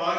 5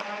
5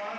5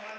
5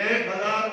1000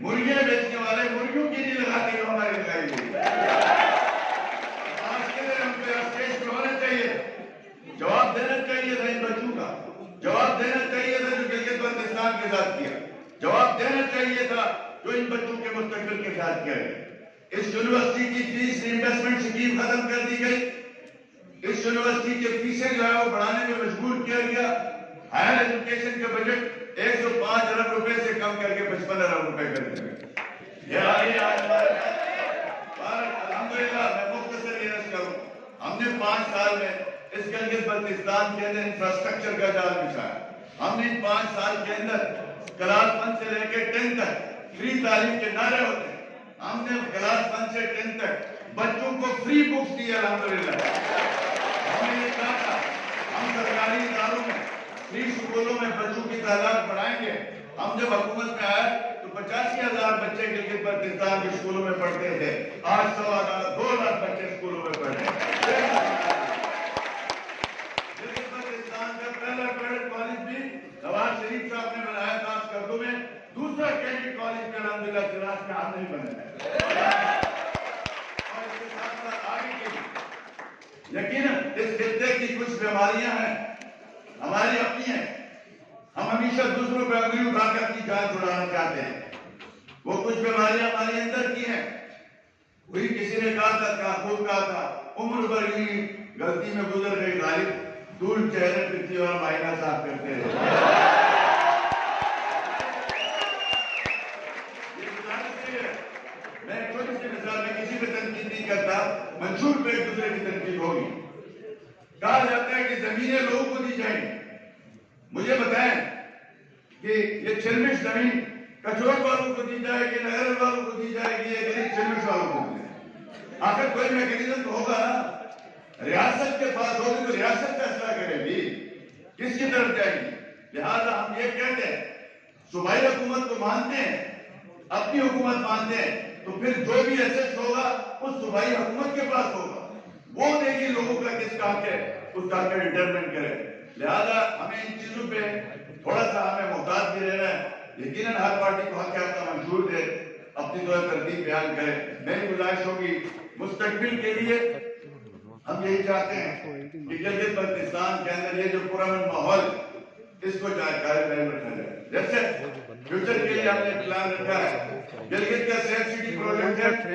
مرغیاں بیچنے والے مرغیوں کی نہیں لگاتے جو ہماری لگائی گئی. آج کے دن ہم پہ اسٹیج پہ ہونا چاہیے, جواب دینا چاہیے تھا ان بچوں کا, جواب دینا چاہیے تھا جو گلگت بلتستان کے ساتھ کیا, جواب دینا چاہیے تھا جو ان بچوں کے مستقبل کے ساتھ کیا گیا. اس یونیورسٹی کی فیس انویسٹمنٹ اسکیم ختم کر دی گئی, اس یونیورسٹی کے فیسیں جو ہے وہ بڑھانے میں مجبور کیا گیا. ہائر ایجوکیشن کا بجٹ 105 ارب روپے سے کم کر کے 55 ارب روپے کر دیا گیا. یہ آگے الحمدللہ میں مختصر یہ عرض کروں, ہم نے 5 سال میں اس گلگت بلتستان کے اندر انفراسٹرکچر کا جال بچھایا. ہم نے ان 5 سال کے اندر کلاس 1 سے لے کے 10 تک فری تعلیم کے نعرے ہوتے ہیں. ہم نے کلاس 1 سے 10 تک بچوں کو فری بکس دی الحمدللہ. ہم نے یہ کہا تھا ہم سرکاری اداروں میں فری اسکولوں میں بچوں کی تعداد بڑھائیں گے. ہم جب حکومت میں آئے تو 85,000 بچے گلگت بلتستان کے اسکولوں میں پڑھتے تھے. آج 2 لاکھ بچے اسکولوں میں پڑھ رہے ہیں. گلگت بلتستان کا پہلا کیڈٹ کالج بھی نواز شریف صاحب نے بنایا تھا اسکردو میں. دوسرا کیڈٹ کالج میں الحمدللہ چراغ میں ہم نہیں بنے ہیں. اور اس کے ساتھ ساتھ آگے کی یقیناً اس خطے کی کچھ بیماریاں ہیں ہماری اپنی ہیں. ہم ہمیشہ دوسروں پہ انگلی اٹھا کر اپنی جان چھڑانا چاہتے ہیں. وہ کچھ بیماریاں ہمارے اندر کی ہیں. کوئی کسی نے کہا تھا, خود کہا تھا, عمر بھر ہی غلطی میں گزر گئی غالب, دھول چہرے پہ تھی اور معائنہ صاف کرتے رہے. میں چھوٹی سی مثال میں کسی پہ تنقید نہیں کرتا, منشور پہ ایک دوسرے کی تنقید ہوگی. کہا جاتا ہے کہ زمینیں لوگوں کو دی جائیں. مجھے بتائیں کہ یہ چرمش زمین کچھوڑ والوں کو دی جائے گی, نگر والوں کو دی جائے گی, یا چرمش والوں کو دی جائے گی؟ آخر کوئی میکینزم تو ہوگا نا. ریاست کے پاس ہوگی تو ریاست فیصلہ کرے گی کس کی طرف جائے گی. لہٰذا ہم یہ کہتے ہیں صوبائی حکومت کو مانتے ہیں, اپنی حکومت مانتے ہیں, تو پھر جو بھی ایسٹ ہوگا اس صوبائی حکومت کے پاس ہوگا. وہ دے گی لوگوں کا کس کا ہے, اس کا ڈٹرمنٹ کرے. لہذا ہمیں ان چیزوں پہ تھوڑا سا ہمیں محتاط بھی رہنا ہے. یقیناً ہر پارٹی کو حق ہے اپنا منشور دے, اپنی ترتیب بیان کرے. میری گزارش ہوگی مستقبل کے لیے ہم یہی چاہتے ہیں کہ گلگت بلتستان کے اندر یہ جو پرامن ماحول اس کو قائم رکھا جائے. جیسے فیوچر کے لیے ہم نے پلان رکھا ہے, گلگت کا سیف سٹی پروجیکٹ ہے,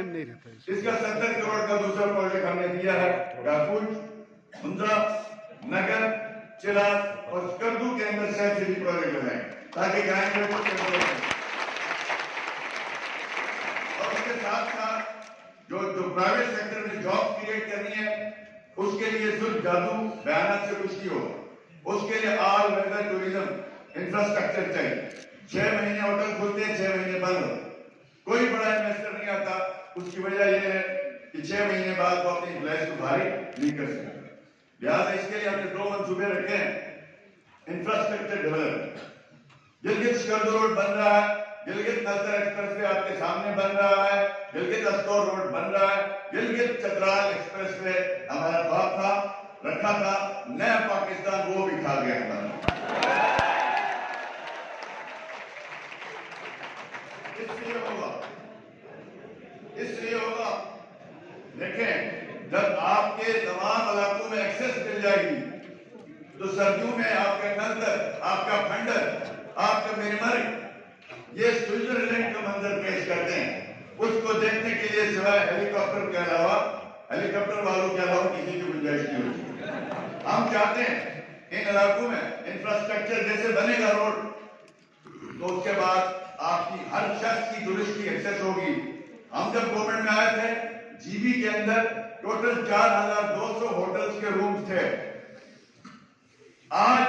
اس کا 70 کروڑ کا دوسرا پروجیکٹ ہم نے دیا ہے. گاکوچ, ہنزا, نگر, چراغ اور اسکردو کے اندر سیف سٹی پروجیکٹ ہے تاکہ گائیں لوگوں کے اور اس کے ساتھ ساتھ جو پرائیویٹ سیکٹر میں جاب کریٹ کرنی ہے اس کے لیے صرف جادو بیانات سے کچھ نہیں ہوگا. اس کے لیے آل ویدر ٹوریزم انفراسٹرکچر چاہیے. 6 مہینے ہوٹل کھلتے ہیں, 6 مہینے بند ہوتے, کوئی بڑا انویسٹر نہیں آتا. اس کی وجہ یہ ہے کہ 6 مہینے بعد وہ اپنی امپلائز کو بھاری نہیں کر سکتے. لہٰذا اس کے لیے ہم نے 2 منصوبے رکھے ہیں. Infrastructure development, Gilgit Skardu road بن رہا ہے, گلگت نلتر ایکسپریس وے آپ کے سامنے بن رہا ہے, گلگت استور روڈ بن رہا ہے, گلگت چترال ایکسپریس وے ہمارا خواب تھا, رکھا تھا, نیا پاکستان وہ بھی کھا گیا تھا. اس لیے ہوگا دیکھیں جب آپ کے تمام علاقوں میں ایکسس مل جائے گی تو سردیوں میں آپ کا نلتر, آپ کا پھنڈر, آپ کا میرمرگ یہ سوئٹزرلینڈ کا منظر پیش کرتے ہیں. اس کو دیکھنے کے لیے سوائے ہیلی کاپٹر کے علاوہ, ہیلی کاپٹر والوں کے علاوہ کسی کی گنجائش نہیں ہوتی. ہم چاہتے ہیں ان علاقوں میں انفراسٹرکچر جیسے بنے گا روڈ تو اس کے بعد آپ کی ہر شخص کی ٹورسٹ کی ایکسس ہوگی. ہم جب گورنمنٹ میں آئے تھے جی بی کے اندر ٹوٹل 4,200 ہوٹلز کے رومز تھے. آج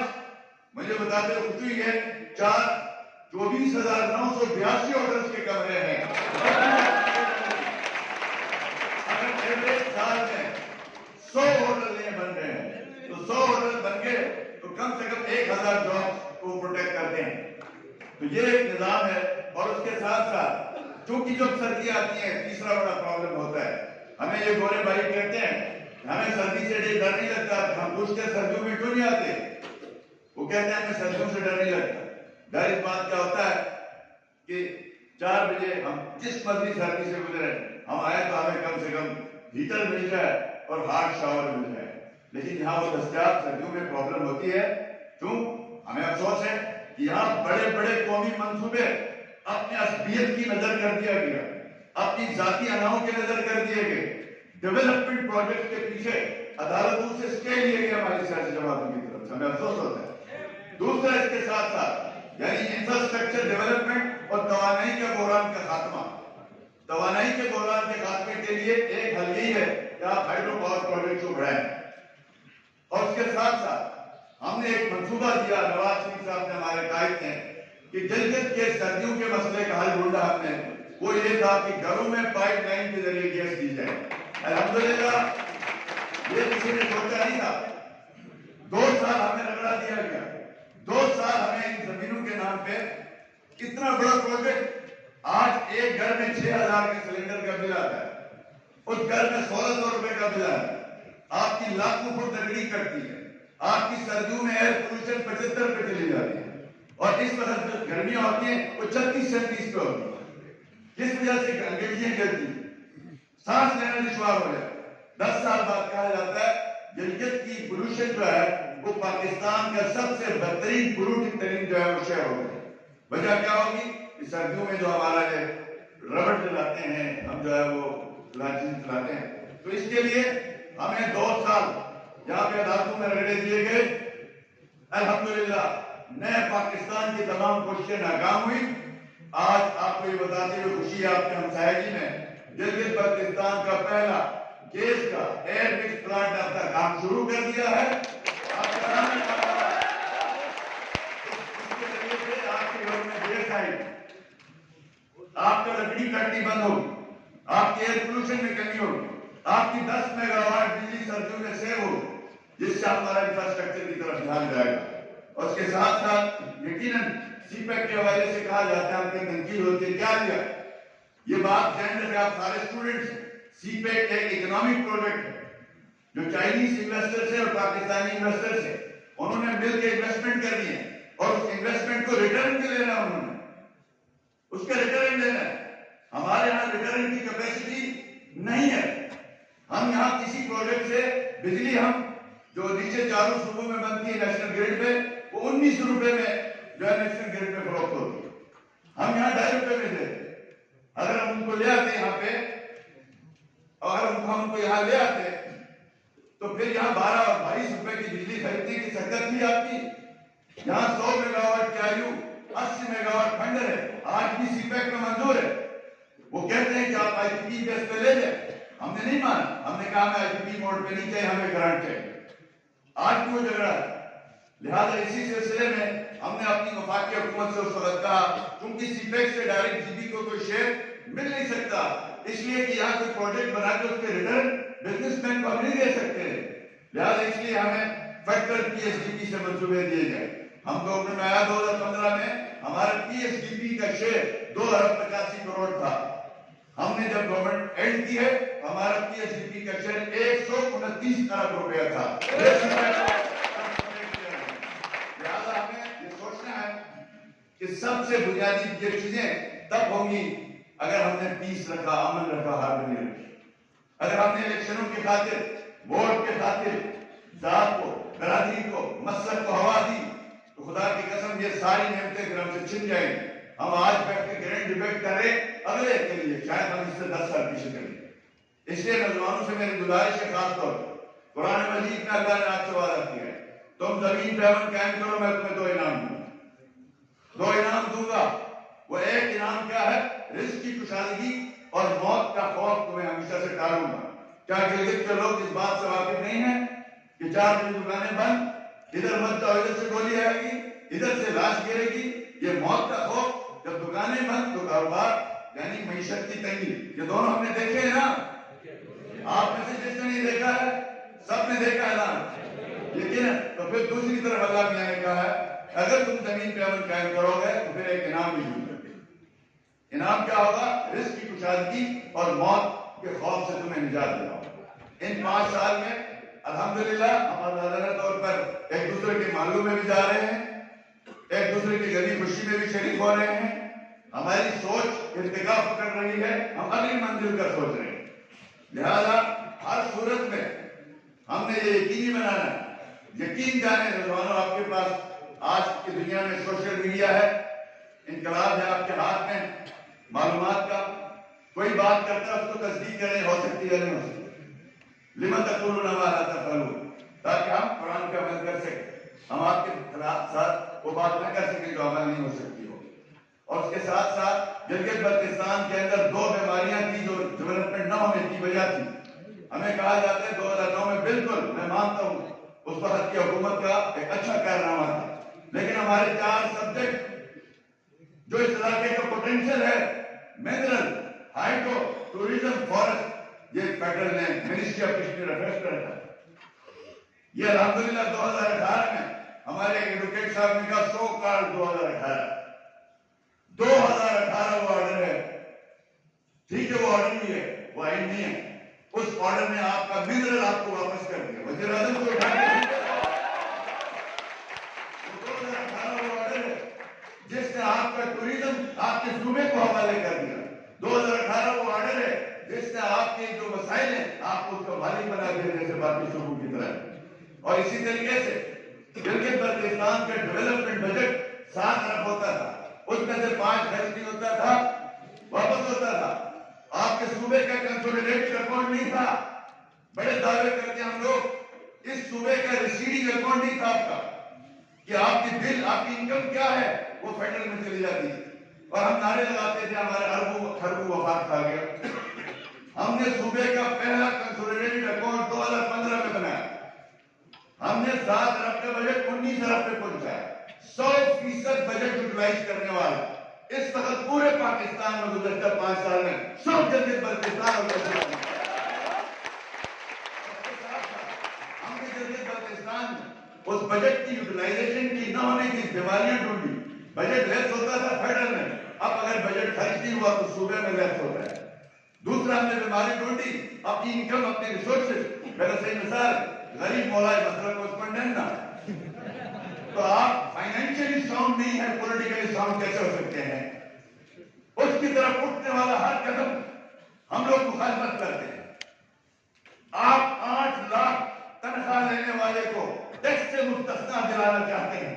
مجھے بتاتے خوشی ہے 24,982 ہوٹلز کے کمرے ہیں. اگر ایوریج سال میں 100 ہوٹل نہیں بن رہے ہیں تو 100 ہوٹل بن گئے تو کم سے کم 1,000 جابز کو پروٹیکٹ کرتے ہیں. تو یہ ایک نظام ہے. اور اس کے ساتھ ساتھ چونکہ جب سردی آتی ہے تیسرا بڑا پرابلم ہوتا ہے. ہمیں یہ گورے بھائی کہتے ہیں ہمیں سردی سے ڈر نہیں لگتا, ہم پوچھتے سردیوں میں کیوں نہیں آتے, وہ کہتے ہیں ہمیں سردیوں سے ڈر نہیں لگتا. ڈر اس بات کا ہوتا ہے کہ 4 بجے ہم جس مرضی سردی سے گزرے ہم آئے تو ہمیں کم سے کم ہیٹر مل جائے اور ہاٹ شاور مل جائے، لیکن یہاں وہ دستیاب سردیوں میں پرابلم ہوتی ہے. کیوں؟ ہمیں افسوس ہے کہ یہاں بڑے بڑے قومی منصوبے اپنی عصبیت کی نظر کر دیا گیا، اپنی ذاتی اناؤں کے نظر کر دیے گئے. ڈیولپمنٹ پروجیکٹ کے پیچھے عدالتوں سے اسٹے لیے گئے ہماری سیاسی جماعتوں کی طرف سے، ہمیں افسوس ہوتا ہے. دوسرا اس کے ساتھ ساتھ یعنی انفراسٹرکچر ڈیولپمنٹ اور توانائی کے بحران کا خاتمہ. توانائی کے بحران کے خاتمے کے لیے ایک حل یہی ہے کہ آپ ہائیڈرو پاور پروجیکٹ کو بڑھائیں. اور اس کے ساتھ ساتھ ہم نے ایک منصوبہ دیا، نواز شریف صاحب نے ہمارے قائد نے، کہ جلد کے سردیوں کے مسئلے کا حل ڈھونڈا ہم نے. وہ یہ تھا کہ گھروں میں پائپ لائن کے ذریعے گیس دی جائے. الحمدللہ یہ کسی نے سوچا نہیں تھا. 2 سال ہمیں رگڑا دیا گیا، 2 سال ہمیں ان زمینوں کے نام پہ اتنا بڑا پروجیکٹ. آج ایک گھر میں 6000 کے سلنڈر کا بل آتا ہے، اس گھر میں 1600 روپے کا بل آتا ہے. آپ کی لاکھوں فٹ لکڑی کٹتی ہے، آپ کی سردیوں میں ایئر پولوشن 75 پہ چلی جاتی ہے، اور اس وقت جو گرمیاں ہوتی ہیں وہ 36-37 پہ ہوتی ہیں، جس وجہ سے انگیٹیاں جلتی ہیں، سانس لینا دشوار ہو جائے. 10 سال بعد کہا جاتا ہے گلگت کی پولوشن جو ہے وہ پاکستان کا سب سے بدترین پولوٹنگ ترین جو ہے وہ شہر ہو گئی. وجہ کیا ہوگی؟ کہ سردیوں میں جو ہمارا یہ ربڑ جلاتے ہیں، ہم جو ہے وہ لانچین چلاتے ہیں. تو اس کے لیے ہمیں 2 سال جہاں پہ عدالتوں میں رگڑے دیے گئے، الحمدللہ نئے پاکستان کی تمام کوششیں ناکام ہوئی. آج آپ کو یہ بتاتے ہوئے خوشی ہے آپ کے ہمسایگی میں گلگت بلتستان کا پہلا گیس کا ایئر مکس پلانٹ اپنا کام شروع کر دیا ہے. آپ کے سامنے اس کے ذریعے سے آپ کے گھر میں گیس آئی، آپ کا لکڑی کٹنی بند ہوگی، آپ کے ایئر پولوشن میں کمی ہوگی، آپ کی 10 میگا واٹ بجلی سردیوں میں سیو ہوگی، جس سے ہمارا انفراسٹرکچر کی طرف دھیان جائے گا. اور اس کے ساتھ ساتھ یقیناً سی پیک کے حوالے سے کہا جاتا ہے، ہم کی تنقید ہوتی ہے، کیا لیا یہ بات ذہن رکھیں آپ سارے اسٹوڈنٹس. سی پیک ایک اکنامک پروجیکٹ ہے جو چائنیز انویسٹر سے اور پاکستانی انویسٹر سے انہوں نے مل کے انویسٹمنٹ کرنی ہے، اور اس انویسٹمنٹ کو ریٹرن بھی لینا ہے، انہوں نے اس کا ریٹرن لینا ہے. ہمارے یہاں ریٹرن کی کیپیسٹی نہیں ہے. ہم یہاں کسی پروجیکٹ سے بجلی ہم جو نیچے 4 صوبوں میں بنتی ہے نیشنل گریڈ پہ، وہ 19 روپے میں جو ہے نیشنل گریڈ پہ فروخت ہوتی ہے. ہم یہاں 2.5 روپے میں دیتے. اگر ہم ان کو لے آتے یہاں پہ، اور ہم ان کو یہاں لے آتے تو پھر یہاں 12 اور 22 روپے کی بجلی خریدنے کی سکت تھی آپ کی. یہاں 100 میگا واٹ کی آیو 80 میگا واٹ کھنڈر ہے، آج بھی سی پیک میں منظور ہے. وہ کہتے ہیں کہ آپ آئی پی پی بیس پہ لے لیں. ہم نے نہیں مانا، ہم نے کہا ہمیں آئی پی پی موڈ پہ نہیں چاہیے، ہمیں گرانٹ چاہیے. آج بھی وہ جھگڑا ہے. لہٰذا اسی سلسلے میں ہم نے اپنی وفاقی حکومت سے اس وقت کہا، کیونکہ سی پیک سے ڈائریکٹ جی بی کو کوئی شیئر مل نہیں سکتا، اس لیے کہ یہاں کوئی پروجیکٹ بنا کے اس کے ریٹرن بزنس مین کو ہم نہیں دے سکتے. لہٰذا اس لیے ہمیں factor P S D P سے منصوبے دیے گئے. ہم گورنمنٹ میں آیا 2015 میں، ہمارا پی ایس ڈی پی کا شیئر 2 ارب 85 کروڑ تھا. ہم نے جب گورنمنٹ اینڈ کی ہے ہمارا پی ایس ڈی پی کا شیئر 129 ارب روپیہ تھا. لہٰذا ہمیں یہ سوچنا ہے کہ سب سے بنیادی یہ چیزیں تب ہوں گی اگر ہم نے پیس رکھا، امن رکھا، ہارمونی رکھی. اگر ہم نے الیکشنوں کی خاطر، ووٹ کے خاطر ذات کو، برادری کو، مسلک کو ہوا دی تو خدا کی قسم یہ ساری نعمتیں گرم سے چھن جائیں گی. ہم آج بیٹھ کے گرینڈ ڈیبیٹ کر رہے اگلے کے لیے، شاید ہم اس سے 10 سال پیچھے کریں. اس لیے نوجوانوں سے میری گزارش ہے، خاص طور پر قرآن مجید میں اللہ نے آپ سے وعدہ کیا ہے، تم زمین پہ امن قائم کرو، میں تمہیں 2 انعام دوں گا. 2 انعام دوں گا. وہ ایک انعام کیا ہے؟ رزق کی کشادگی اور موت کا خوف تمہیں ہمیشہ سے ٹالوں گا. کیا گلگت کے لوگ اس بات سے واقف نہیں ہیں کہ 4 بجے دکانیں بند، ادھر مت جاؤ، ادھر سے گولی آئے گی، ادھر سے لاش گرے گی. یہ موت کا خوف. جب دکانیں بند تو کاروبار یعنی معیشت کی تنگی، یہ دونوں ہم نے دیکھے ہیں نا. آپ میں سے جس نے نہیں دیکھا ہے، سب نے دیکھا ہے نا. لیکن تو پھر دوسری طرف اللہ میاں نے کہا ہے اگر تم زمین پہ امن قائم کرو گے تو پھر ایک انعام بھی ملے گا. انعام کیا ہوگا؟ رزق کی کشادگی اور موت کے خوف سے تمہیں نجات دلاؤ. ان 5 سال میں الحمدللہ ہم اللہ طور پر ایک دوسرے کے محلوں میں بھی جا رہے ہیں، ایک دوسرے کی غریب خوشی میں بھی شریک ہو رہے ہیں. ہماری سوچ ارتقا پکڑ رہی ہے، ہم اگلی منزل کا سوچ رہے ہیں. لہذا ہر صورت میں ہم نے یہ یقینی بنانا ہے. یقین جانے نوجوانوں، آپ کے پاس آج کی دنیا میں سوشل میڈیا ہے، انقلاب ہے آپ کے ہاتھ میں معلومات کا. کوئی بات کرتا ہے اس کو تصدیق کریں، ہو سکتی ہے نہیں ہو سکتی. لِمَ تَقُولُونَ مَا لَا تَفْعَلُونَ، تاکہ ہم قرآن کا عمل کر سکیں. ہم آپ کے خلاف ساتھ وہ بات نہ کر سکیں جو عمل نہیں ہو سکتی ہو. اور اس کے ساتھ ساتھ گلگت بلتستان کے اندر 2 بیماریاں تھی جو ڈیولپمنٹ نہ ہونے کی وجہ تھی. ہمیں کہا جاتا ہے 2009 میں، بالکل میں مانتا ہوں اس وقت کی حکومت کا ایک اچھا کارنامہ تھا، لیکن ہمارے 4 سبجیکٹ جو اس علاقے کا پوٹینشیل ہے، منرل، ہائیڈرو، ٹوریزم، فارسٹ، یہ فیڈرل نے منسٹری آف فشری ریفرنس کر رکھا. یہ الحمدللہ 2018 میں ہمارے ایڈوکیٹ صاحب نے کہا 100 کارڈ 2018 وہ آرڈر ہے. ٹھیک ہے، وہ آرڈر نہیں ہے، وہ آئین نہیں ہے. اس آرڈر نے آپ کا منرل آپ کو واپس کر دیا. وزیر اعظم کو اٹھا کے 2018 وہ آرڈر ہے جس نے آپ کا ٹوریزم آپ کے صوبے کو حوالے کر دیا. 2018 وہ آرڈر ہے جس نے آپ کے جو مسائل ہیں آپ کو اس کا مالک بنا دیا جیسے باقی صوبوں کی طرح. اور اسی طریقے سے گلگت بلتستان کا ڈیولپمنٹ بجٹ 7 ارب ہوتا تھا، اس میں سے 5% ہوتا تھا، واپس ہوتا تھا. آپ کے صوبے کا کنسولیڈیٹڈ اکاؤنٹ نہیں تھا. بڑے دعوے کرتے ہم لوگ، اس صوبے کا ریسیڈنگ اکاؤنٹ نہیں تھا آپ کا، کہ آپ کی بل، آپ کی انکم کیا ہے وہ فیڈرل میں چلی جاتی تھی. اور ہم نعرے لگاتے تھے ہمارے اربوں خربوں وفات کھا گیا. ہم نے صوبے کا پہلا کنسولیڈیٹڈ اکاؤنٹ 2015 میں بنایا. ہم نے 7 ارب کا بجٹ 19 ارب پہ پہنچایا. 100% بجٹ یوٹیلائز کرنے والا اس وقت پورے پاکستان میں گزشتہ 5 سال میں سب گلگت بلتستان اور ہم نے گلگت بلتستان اس بجٹ کی یوٹیلائزیشن کی نہ ہونے کی دیوالیاں ڈھونڈی. بجٹ لیس ہوتا تھا فیڈرل میں، اب اگر بجٹ خرچ نہیں ہوا تو صوبے میں لیس ہوتا ہے. دوسرا ہم نے بیماری ڈھونڈی، اپنی انکم، اپنے ریسورسز. میرا صحیح مثال، غریب مولا مسئلہ کو اسپنڈن نہ. تو آپ فائنینشلی ساؤنڈ نہیں ہے، پولیٹیکلی ساؤنڈ کیسے ہو سکتے ہیں؟ اس کی طرف اٹھنے والا ہر قدم ہم لوگ مخالفت کرتے ہیں. آپ 8 لاکھ تنخواہ لینے والے کو ٹیکس سے مستثنا دلانا چاہتے ہیں.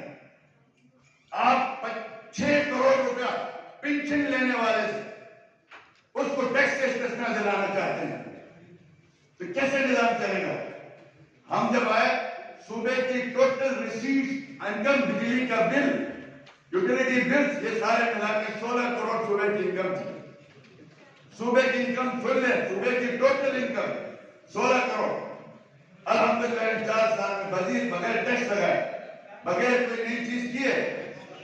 آپ 6 کروڑ روپیہ پینشن لینے والے سے اس کو ٹیکس سے استثنا دلانا چاہتے ہیں. تو کیسے نظام چلے گا؟ ہم جب آئے، صوبے کی ٹوٹل ریسیٹس، انکم، بجلی کا بل، یوٹیلیٹی بلز، یہ سارے ملا کے 16 کروڑ صوبے کی انکم تھی. صوبے کی انکم سن لیں، صوبے کی ٹوٹل انکم 16 کروڑ. الحمدللہ ان 4 سال میں وزیر بغیر ٹیکس لگائے، بغیر کوئی نئی چیز کیے،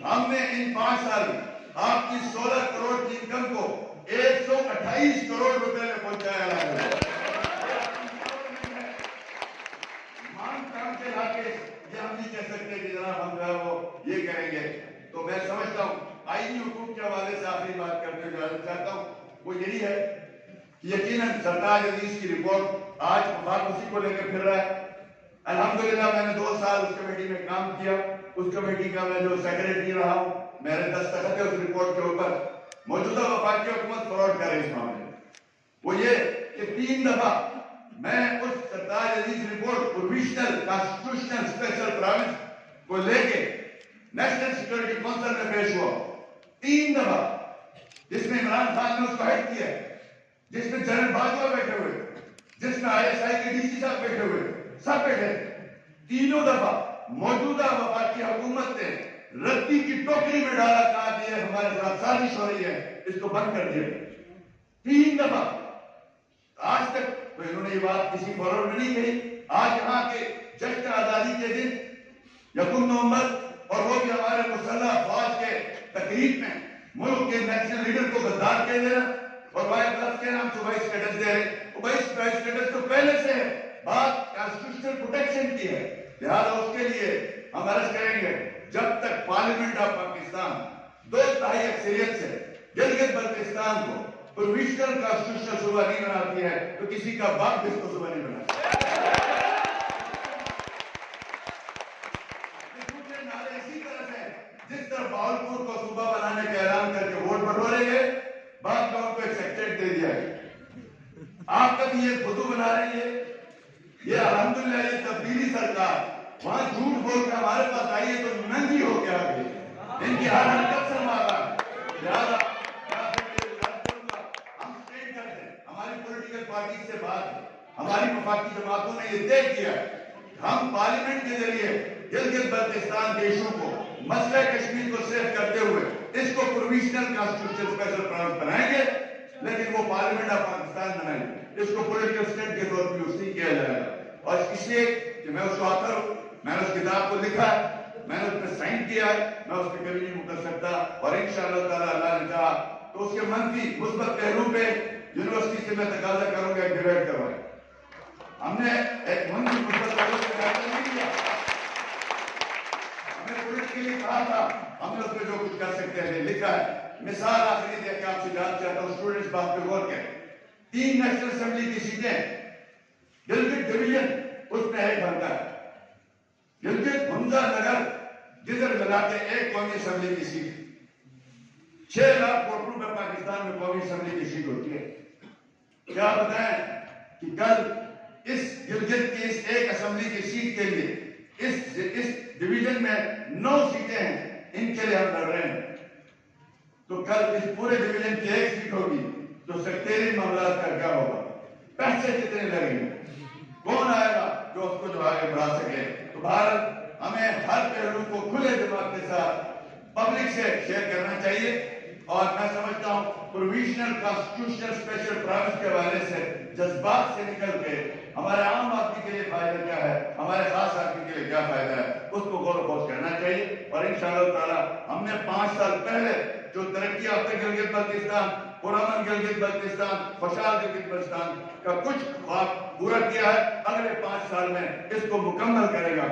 ہم نے ان 5 سال میں آپ کی 16 کروڑ کی انکم کو 128 کروڑ روپے میں پہنچایا. یہ ہم نہیں کہہ سکتے کہ جناب ہم جو ہے وہ یہ کریں گے. تو میں سمجھتا ہوں آئینی حقوق کے حوالے سے آخری بات کرنے کی اجازت چاہتا ہوں، وہ یہی ہے کہ یقیناً سرتاج عزیز کی رپورٹ آج وفاق اسی کو لے کے پھر رہا ہے. الحمدللہ میں نے 2 سال اس کمیٹی میں کام کیا. اس کمیٹی کا میں جو سیکریٹری رہا ہوں، میرے دستخط ہے اس رپورٹ کے اوپر. موجودہ وفاقی حکومت فراڈ کر رہی اس معاملے میں. وہ یہ کہ 3 دفعہ میں اس سرتاج عزیز رپورٹ پروویشنل کانسٹیٹیوشنل اسپیشل پروونس کو لے کے نیشنل سیکورٹی کونسل میں پیش ہوا. 3 دفعہ، جس میں عمران خان نے اس کو ہیڈ کیا، جس میں جنرل باجوہ بیٹھے ہوئے، جس میں ISI کے DC صاحب بیٹھے ہوئے، سب بیٹھے. 3 دفعہ موجودہ وفاقی حکومت نے ردی کی ٹوکری میں ڈالا، کہا کہ یہ ہمارے ساتھ سازش ہو رہی ہے، اس کو بند کر دیا. 3 دفعہ. آج تک تو انہوں نے یہ بات کسی فورم میں نہیں کہی. آج یہاں کے جشن آزادی کے دن 1 نومبر، اور وہ بھی ہمارے مسلح فوج کے تقریب میں ملک کے نیشنل لیڈر کو غدار کہہ دینا اور وائٹ پلس کے نام سے وائس اسٹیٹس دے رہے. وہ وائس اسٹیٹس تو پہلے سے ہے، بات کانسٹیٹیوشنل پروٹیکشن کی ہے. لہٰذا اس کے لیے ہم عرض کریں گے، جب تک پارلیمنٹ آف پاکستان 2/3 اکثریت سے گلگت بلتستان کو پروویشنل کانسٹیٹیوشنل صوبہ نہیں بناتی ہے تو کسی کا باپ اس کو صوبہ نہیں بناتا. دوسرے نعرے اسی طرح سے جس طرح باولپور کو صوبہ بنانے کا اعلان کر کے ووٹ بٹورے گئے، بعد میں ان کو ایک سیکٹریٹ دے دیا گیا۔ آپ کبھی یہ خودو بنا رہی ہے، یہ الحمدللہ یہ تبدیلی سرکار وہاں جھوٹ بول کے ہمارے پاس آئی ہے تو ننگی ہو کے آ گئی، ان کی ہر حرکت سے مارا۔ لہٰذا ہم اسٹیٹ کرتے ہیں، ہماری پولیٹیکل پارٹی سے بات ہے، ہماری وفاقی جماعتوں نے یہ طے کیا ہے، ہم پارلیمنٹ کے ذریعے گلگت بلتستان کے ایشو کو، مسئلہ کشمیر کو سیف کرتے ہوئے اس کو پروویژنل کانسٹیٹیوشن اسپیشل پروونس بنائیں گے، لیکن وہ پارلیمنٹ آف پاکستان بنائیں گے، اس کو پولیٹیکل اسٹیٹ کے طور پر یوز نہیں کیا جائے گا۔ اور اس لیے کہ میں اس کو آتھر ہوں، میں نے اس کتاب کو لکھا ہے، میں نے اس پہ سائن کیا ہے، میں اس پہ کبھی نہیں مکر سکتا، اور انشاءاللہ تعالیٰ اللہ نے چاہا تو اس کے منفی مثبت پہلو پہ یونیورسٹی سے میں تقاضا کروں گا ایک ڈیبیٹ کروائیں۔ ہم نے ایک منفی مثبت پہلو پہ فیصلہ نہیں کیا، ہم نے پولیس کے لیے کہا تھا، ہم نے اس پہ جو کچھ کر سکتے ہیں لکھا ہے۔ مثال آخری دے کے آپ سے جاننا چاہتا ہوں، اسٹوڈنٹس بات پہ غور کریں، 3 نیشنل اسمبلی کی سیٹیں گلگت ڈویژن اس میں ایک بنتا ہے، گلگت حمزہ نگر جدھر ملا کے ایک قومی اسمبلی کی سیٹ، 6 لاکھ ووٹ روپے پاکستان میں قومی اسمبلی کی سیٹ ہوتی ہے۔ کیا بتائیں کہ کل اس گلگت کی اس ایک اسمبلی کی سیٹ کے لیے اس ڈویژن میں 9 سیٹیں ہیں، ان کے لیے ہم لڑ رہے ہیں، تو کل اس پورے ڈویژن کی ایک سیٹ ہوگی تو سیکٹریٹ معاملات کا کیا ہوگا، پیسے کتنے لگیں گے، کون آئے گا جو اس کو جو آگے بڑھا سکے۔ تو بھارت ہمیں ہر پہلو کو کھلے دماغ کے ساتھ پبلک سے شیئر کرنا چاہیے، اور میں سمجھتا ہوں پروویژنل کانسٹیٹیوشنل اسپیشل پروونس کے حوالے سے جذبات سے نکل کے ہمارے عام آدمی کے لیے فائدہ کیا ہے، ہمارے خاص آدمی کے لیے کیا فائدہ ہے، اس کو غور و خوض کرنا چاہیے۔ اور انشاءاللہ تعالیٰ ہم نے 5 سال پہلے جو ترقی یافتہ گلگت بلتستان، پرامن گلگت بلتستان، خوشحال گلگت بلتستان کا کچھ خواب پورا کیا ہے، اگلے 5 سال میں اس کو مکمل کرے گا۔